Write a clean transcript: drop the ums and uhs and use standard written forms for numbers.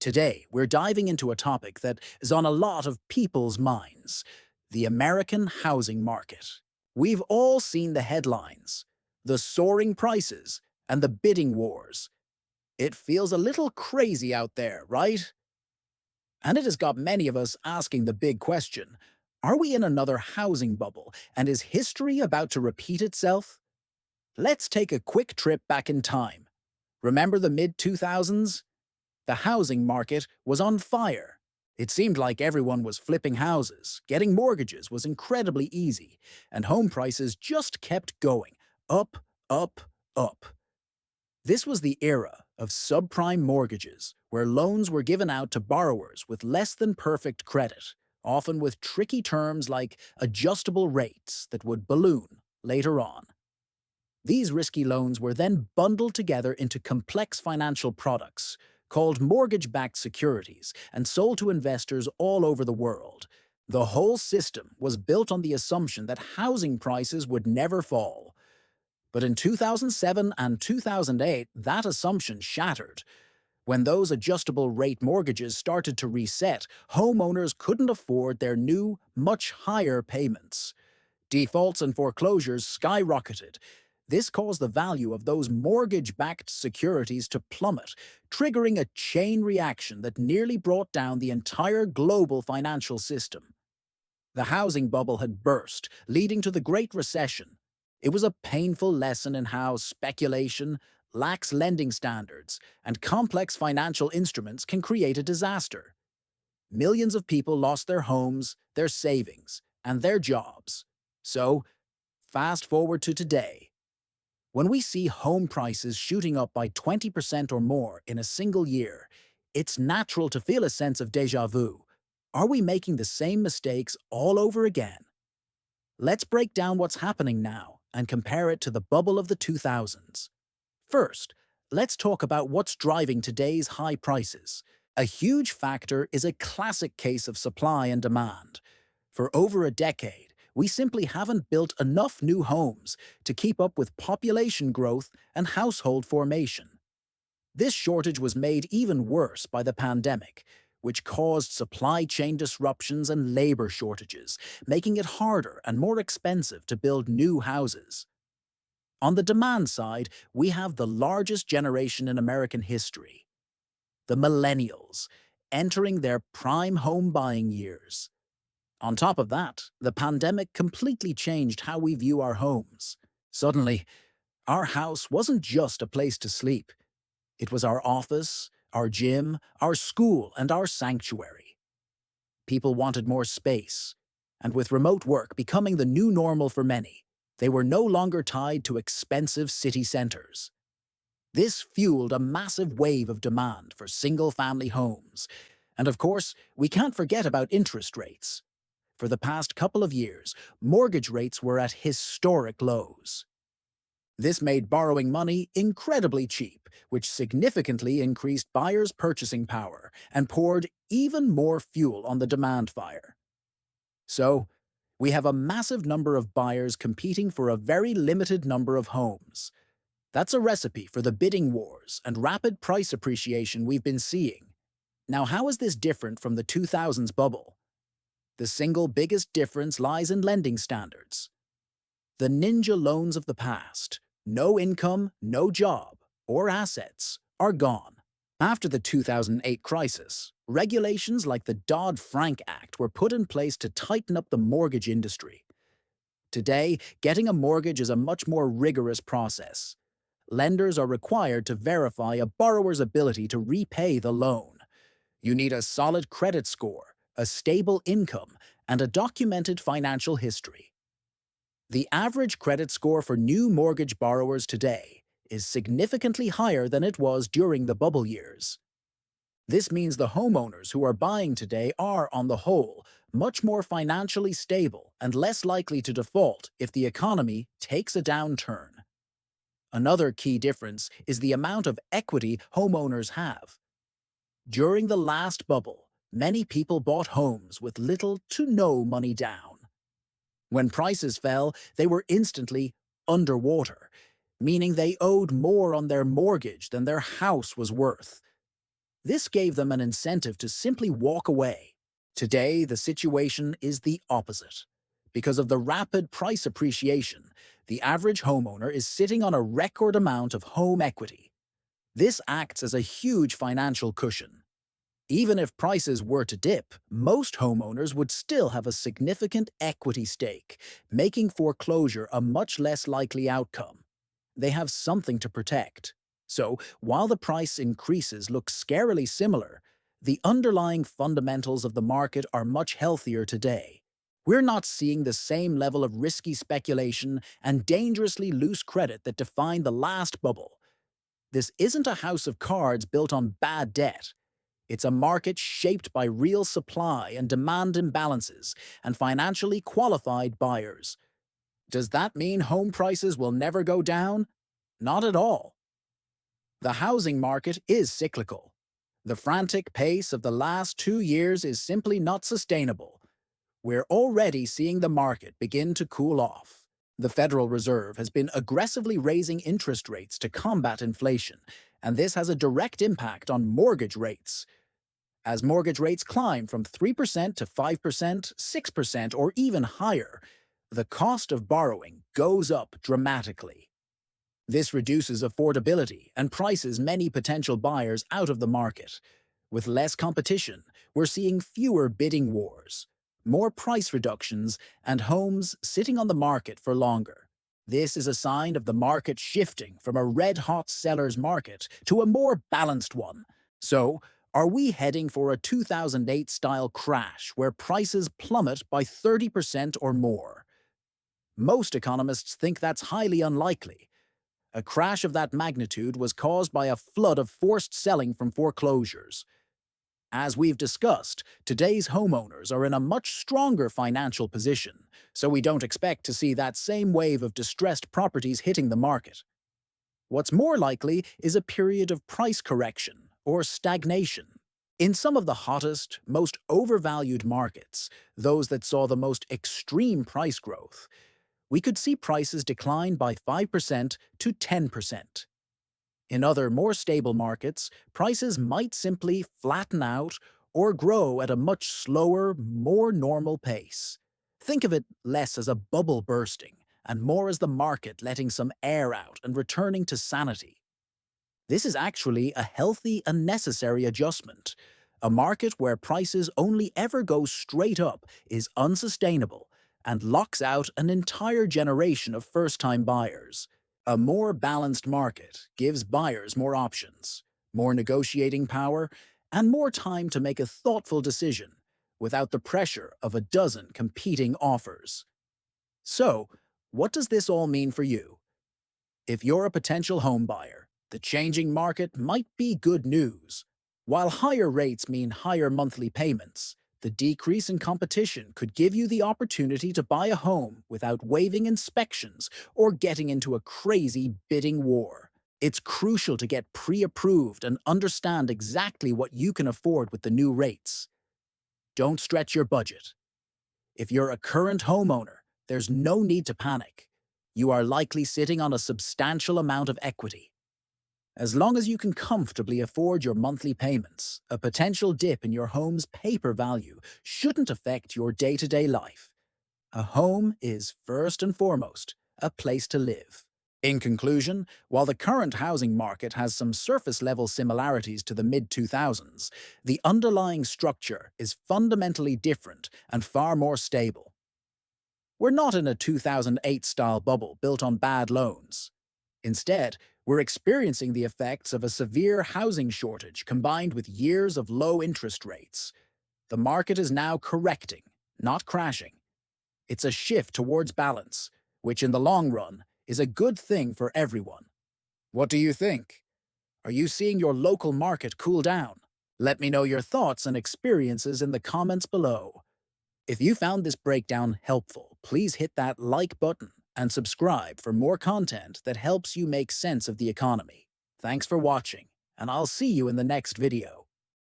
Today, we're diving into a topic that is on a lot of people's minds: the American housing market. We've all seen the headlines, the soaring prices, and the bidding wars. It feels a little crazy out there, right? And it has got many of us asking the big question: are we in another housing bubble, and is history about to repeat itself? Let's take a quick trip back in time. Remember the mid 2000s? The housing market was on fire. It seemed like everyone was flipping houses, getting mortgages was incredibly easy, and home prices just kept going up, up, up. This was the era of subprime mortgages, where loans were given out to borrowers with less than perfect credit, often with tricky terms like adjustable rates that would balloon later on. These risky loans were then bundled together into complex financial products called mortgage-backed securities and sold to investors all over the world. The whole system was built on the assumption that housing prices would never fall. But in 2007 and 2008, that assumption shattered. When those adjustable rate mortgages started to reset, homeowners couldn't afford their new, much higher payments. Defaults and foreclosures skyrocketed. This caused the value of those mortgage-backed securities to plummet, triggering a chain reaction that nearly brought down the entire global financial system. The housing bubble had burst, leading to the Great Recession. It was a painful lesson in how speculation, lax lending standards, and complex financial instruments can create a disaster. Millions of people lost their homes, their savings, and their jobs. So, fast forward to today. When we see home prices shooting up by 20% or more in a single year, it's natural to feel a sense of déjà vu. Are we making the same mistakes all over again? Let's break down what's happening now and compare it to the bubble of the 2000s. First, let's talk about what's driving today's high prices. A huge factor is a classic case of supply and demand. For over a decade, we simply haven't built enough new homes to keep up with population growth and household formation. This shortage was made even worse by the pandemic, which caused supply chain disruptions and labor shortages, making it harder and more expensive to build new houses. On the demand side, we have the largest generation in American history, the millennials, entering their prime home buying years. On top of that, the pandemic completely changed how we view our homes. Suddenly, our house wasn't just a place to sleep. It was our office, our gym, our school, and our sanctuary. People wanted more space, and with remote work becoming the new normal for many, they were no longer tied to expensive city centers. This fueled a massive wave of demand for single-family homes. And of course, we can't forget about interest rates. For the past couple of years, mortgage rates were at historic lows. This made borrowing money incredibly cheap, which significantly increased buyers' purchasing power and poured even more fuel on the demand fire. So, we have a massive number of buyers competing for a very limited number of homes. That's a recipe for the bidding wars and rapid price appreciation we've been seeing. Now, how is this different from the 2000s bubble? The single biggest difference lies in lending standards. The ninja loans of the past, no income, no job, or assets, are gone. After the 2008 crisis, regulations like the Dodd-Frank Act were put in place to tighten up the mortgage industry. Today, getting a mortgage is a much more rigorous process. Lenders are required to verify a borrower's ability to repay the loan. You need a solid credit score, a stable income, and a documented financial history. The average credit score for new mortgage borrowers today is significantly higher than it was during the bubble years. This means the homeowners who are buying today are, on the whole, much more financially stable and less likely to default if the economy takes a downturn. Another key difference is the amount of equity homeowners have. During the last bubble, many people bought homes with little to no money down. When prices fell, they were instantly underwater, meaning they owed more on their mortgage than their house was worth. This gave them an incentive to simply walk away. Today, the situation is the opposite. Because of the rapid price appreciation, the average homeowner is sitting on a record amount of home equity. This acts as a huge financial cushion. Even if prices were to dip, most homeowners would still have a significant equity stake, making foreclosure a much less likely outcome. They have something to protect. So, while the price increases look scarily similar, the underlying fundamentals of the market are much healthier today. We're not seeing the same level of risky speculation and dangerously loose credit that defined the last bubble. This isn't a house of cards built on bad debt. It's a market shaped by real supply and demand imbalances and financially qualified buyers. Does that mean home prices will never go down? Not at all. The housing market is cyclical. The frantic pace of the last 2 years is simply not sustainable. We're already seeing the market begin to cool off. The Federal Reserve has been aggressively raising interest rates to combat inflation, and this has a direct impact on mortgage rates. As mortgage rates climb from 3% to 5%, 6%, or even higher, the cost of borrowing goes up dramatically. This reduces affordability and prices many potential buyers out of the market. With less competition, we're seeing fewer bidding wars, more price reductions, and homes sitting on the market for longer. This is a sign of the market shifting from a red-hot seller's market to a more balanced one. So, are we heading for a 2008-style crash where prices plummet by 30% or more? Most economists think that's highly unlikely. A crash of that magnitude was caused by a flood of forced selling from foreclosures. As we've discussed, today's homeowners are in a much stronger financial position, so we don't expect to see that same wave of distressed properties hitting the market. What's more likely is a period of price correction or stagnation. In some of the hottest, most overvalued markets, those that saw the most extreme price growth, we could see prices decline by 5% to 10%. In other, more stable markets, prices might simply flatten out or grow at a much slower, more normal pace. Think of it less as a bubble bursting and more as the market letting some air out and returning to sanity. This is actually a healthy and necessary adjustment. A market where prices only ever go straight up is unsustainable and locks out an entire generation of first-time buyers. A more balanced market gives buyers more options, more negotiating power, and more time to make a thoughtful decision without the pressure of a dozen competing offers. So, what does this all mean for you? If you're a potential home buyer, the changing market might be good news. While higher rates mean higher monthly payments, the decrease in competition could give you the opportunity to buy a home without waiving inspections or getting into a crazy bidding war. It's crucial to get pre-approved and understand exactly what you can afford with the new rates. Don't stretch your budget. If you're a current homeowner, there's no need to panic. You are likely sitting on a substantial amount of equity. As long as you can comfortably afford your monthly payments, a potential dip in your home's paper value shouldn't affect your day-to-day life. A home is, first and foremost, a place to live. In conclusion, while the current housing market has some surface-level similarities to the mid-2000s, the underlying structure is fundamentally different and far more stable. We're not in a 2008-style bubble built on bad loans. Instead, we're experiencing the effects of a severe housing shortage combined with years of low interest rates. The market is now correcting, not crashing. It's a shift towards balance, which in the long run is a good thing for everyone. What do you think? Are you seeing your local market cool down? Let me know your thoughts and experiences in the comments below. If you found this breakdown helpful, please hit that like button and subscribe for more content that helps you make sense of the economy. Thanks for watching, and I'll see you in the next video.